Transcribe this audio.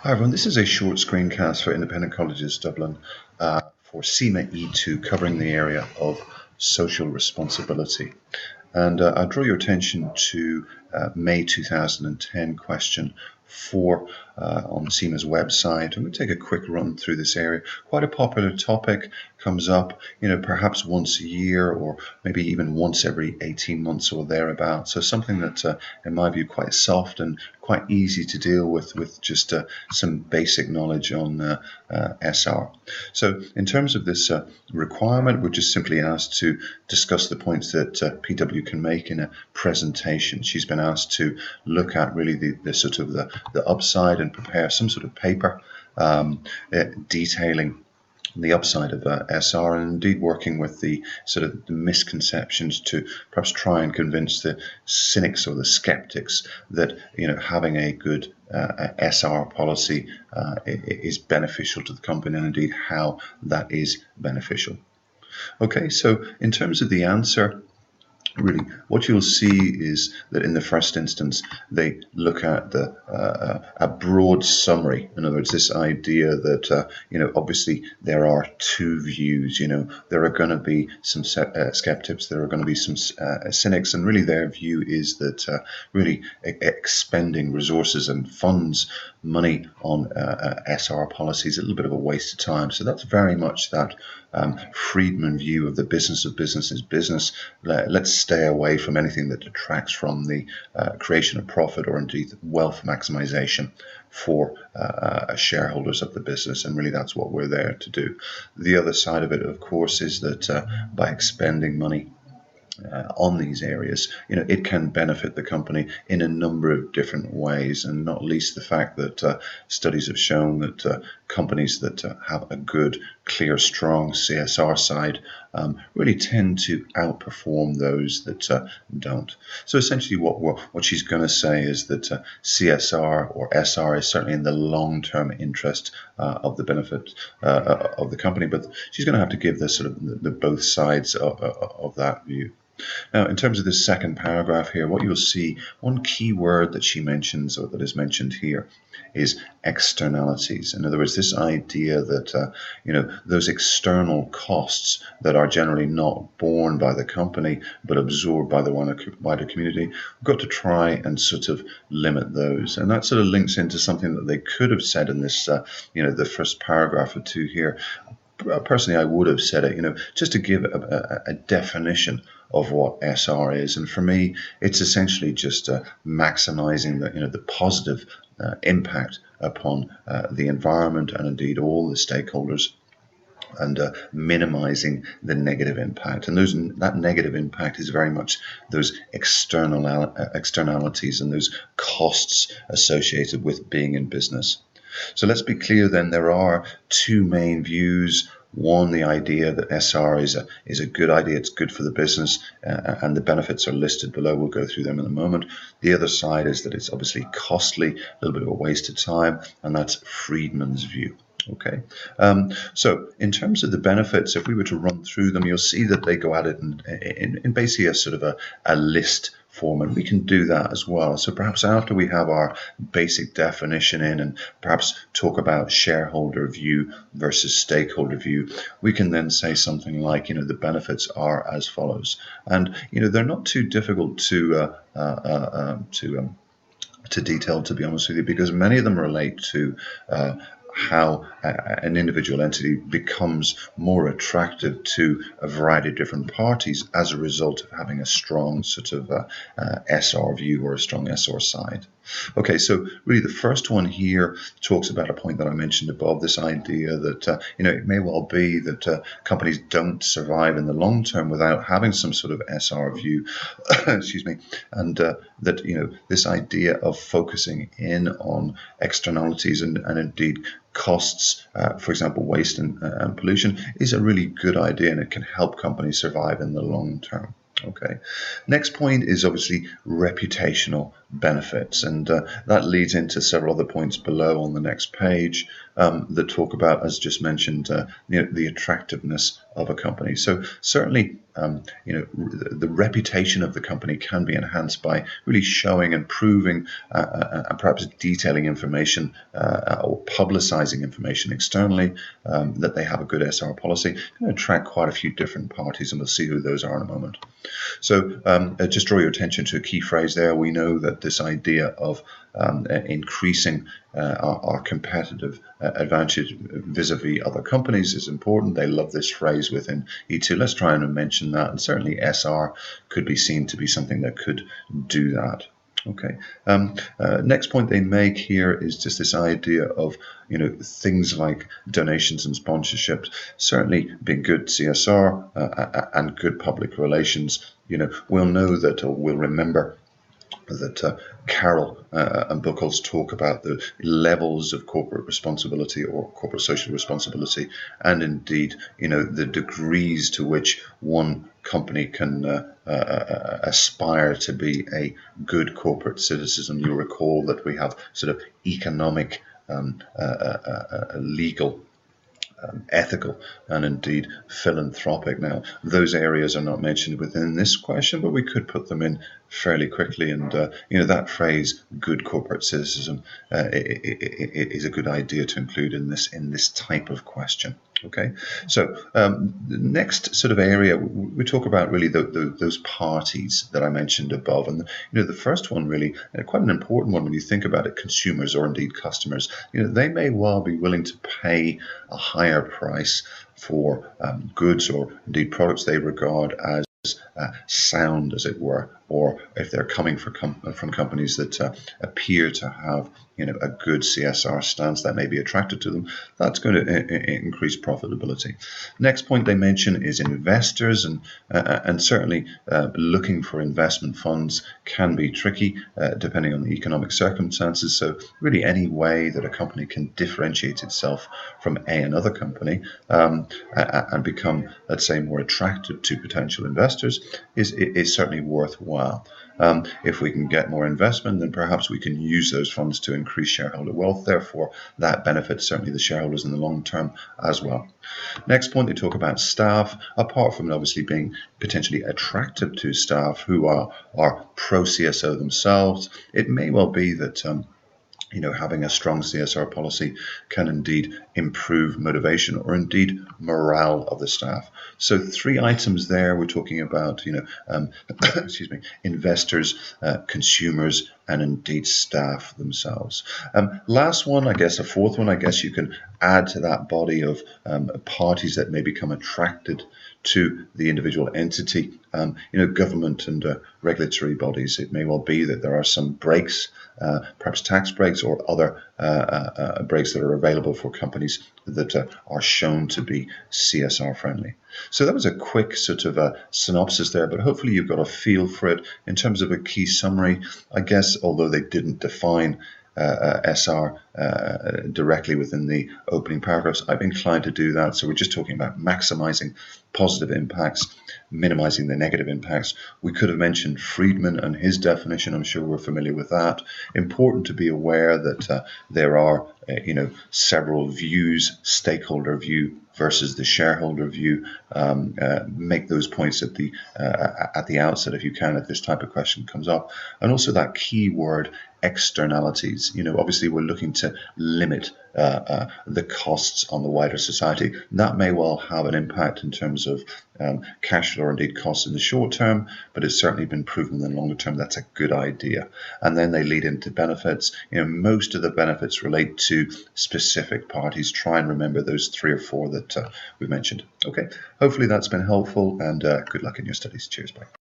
Hi everyone, this is a short screencast for Independent Colleges Dublin for CIMA E2 covering the area of social responsibility. And I draw your attention to May 2010 question 4 on CIMA's website. I'm going to take a quick run through this area. Quite a popular topic, comes up, perhaps once a year or maybe even once every 18 months or thereabouts. So something that, in my view, quite soft and quite easy to deal with just some basic knowledge on SR. So in terms of this requirement, we're just simply asked to discuss the points that PW can make in a presentation. She's been asked to look at really the sort of the upside and prepare some sort of paper detailing the upside of SR, and indeed working with the sort of the misconceptions to perhaps try and convince the cynics or the skeptics that having a good SR policy is beneficial to the company, and indeed how that is beneficial. Okay, so in terms of the answer, really, what you'll see is that in the first instance, they look at a broad summary. In other words, this idea that obviously there are two views. There are going to be some skeptics, there are going to be some cynics, and really their view is that really expending resources and funds, money on SR policy is a little bit of a waste of time. So that's very much that Friedman view of the business of business is business. Let's stay away from anything that detracts from the creation of profit or indeed wealth maximization for shareholders of the business, and really that's what we're there to do. The other side of it, of course, is that by expending money on these areas, it can benefit the company in a number of different ways, and not least the fact that studies have shown that companies that have a good, clear, strong CSR side really tend to outperform those that don't. So essentially what she's going to say is that CSR or SR is certainly in the long-term interest of the benefit of the company, but she's going to have to give the sort of the both sides of that view. Now, in terms of this second paragraph here, what you'll see, one key word that she mentions, or that is mentioned here, is externalities. In other words, this idea that those external costs that are generally not borne by the company but absorbed by the wider community, we've got to try and sort of limit those. And that sort of links into something that they could have said in this, the first paragraph or two here. Personally, I would have said it, just to give a definition of what SR is. And for me, it's essentially just maximizing the positive impact upon the environment and indeed all the stakeholders, and minimizing the negative impact. And that negative impact is very much those externalities and those costs associated with being in business. So let's be clear then, there are two main views. One, the idea that SR is a good idea, it's good for the business, and the benefits are listed below. We'll go through them in a moment. The other side is that it's obviously costly, a little bit of a waste of time, and that's Friedman's view. Okay, so in terms of the benefits, if we were to run through them, you'll see that they go at it in basically a sort of a list form, and we can do that as well. So perhaps after we have our basic definition in, and perhaps talk about shareholder view versus stakeholder view, we can then say something like, the benefits are as follows. And they're not too difficult to detail, to be honest with you, because many of them relate to how an individual entity becomes more attractive to a variety of different parties as a result of having a strong sort of SR view or a strong SR side. Okay, so really the first one here talks about a point that I mentioned above, this idea that it may well be that companies don't survive in the long term without having some sort of SR view, excuse me, and that this idea of focusing in on externalities and indeed costs, for example, waste and pollution, is a really good idea, and it can help companies survive in the long term. Okay. Next point is obviously reputational benefits. And that leads into several other points below on the next page that talk about, as just mentioned, the attractiveness of a company. So certainly, the reputation of the company can be enhanced by really showing and proving and perhaps detailing information or publicizing information externally that they have a good SR policy. Can attract quite a few different parties, and we'll see who those are in a moment. So just draw your attention to a key phrase there. We know that this idea of increasing our competitive advantage vis-a-vis other companies is important. They love this phrase within E2. Let's try and mention that, and certainly SR could be seen to be something that could do that. Okay. Next point they make here is just this idea of things like donations and sponsorships. Certainly, being good CSR and good public relations. We'll know that, or we'll remember that Carroll and Buchholz talk about the levels of corporate responsibility or corporate social responsibility, and indeed, the degrees to which one company can aspire to be a good corporate citizen. You'll recall that we have sort of economic, legal, ethical, and indeed philanthropic. Now, those areas are not mentioned within this question, but we could put them in fairly quickly. And that phrase, "good corporate citizen," is a good idea to include in this type of question. Okay, so the next sort of area we talk about really those parties that I mentioned above, and the first one really quite an important one when you think about it: consumers, or indeed customers. They may well be willing to pay a higher price for goods or indeed products they regard as sound, as it were, or if they're coming from companies that appear to have a good CSR stance that may be attracted to them. That's going to increase profitability. Next point they mention is investors, and certainly looking for investment funds can be tricky depending on the economic circumstances. So really any way that a company can differentiate itself from another company and become, let's say, more attractive to potential investors is certainly worthwhile. If we can get more investment, then perhaps we can use those funds to increase shareholder wealth. Therefore, that benefits certainly the shareholders in the long term as well. Next point, they talk about staff. Apart from obviously being potentially attractive to staff who are pro-CSO themselves, it may well be that having a strong CSR policy can indeed improve motivation or indeed morale of the staff. So 3 items there. We're talking about, investors, consumers, and indeed staff themselves. Last one, I guess, a fourth one, I guess you can add to that body of parties that may become attracted to the individual entity, government and regulatory bodies. It may well be that there are some breaks, perhaps tax breaks or other breaks that are available for companies that are shown to be CSR friendly. So that was a quick sort of synopsis there, but hopefully you've got a feel for it. In terms of a key summary, I guess, although they didn't define SR directly within the opening paragraphs, I've been inclined to do that. So we're just talking about maximizing positive impacts, minimizing the negative impacts. We could have mentioned Friedman and his definition. I'm sure we're familiar with that. Important to be aware that there are several views: stakeholder view versus the shareholder view. Make those points at the outset if you can, if this type of question comes up. And also that key word, externalities. Obviously we're looking to limit the costs on the wider society. That may well have an impact in terms of cash flow or indeed costs in the short term, but it's certainly been proven in the longer term that's a good idea. And then they lead into benefits. Most of the benefits relate to specific parties. Try and remember those 3 or 4 that we mentioned. Okay, hopefully that's been helpful, and good luck in your studies. Cheers, bye.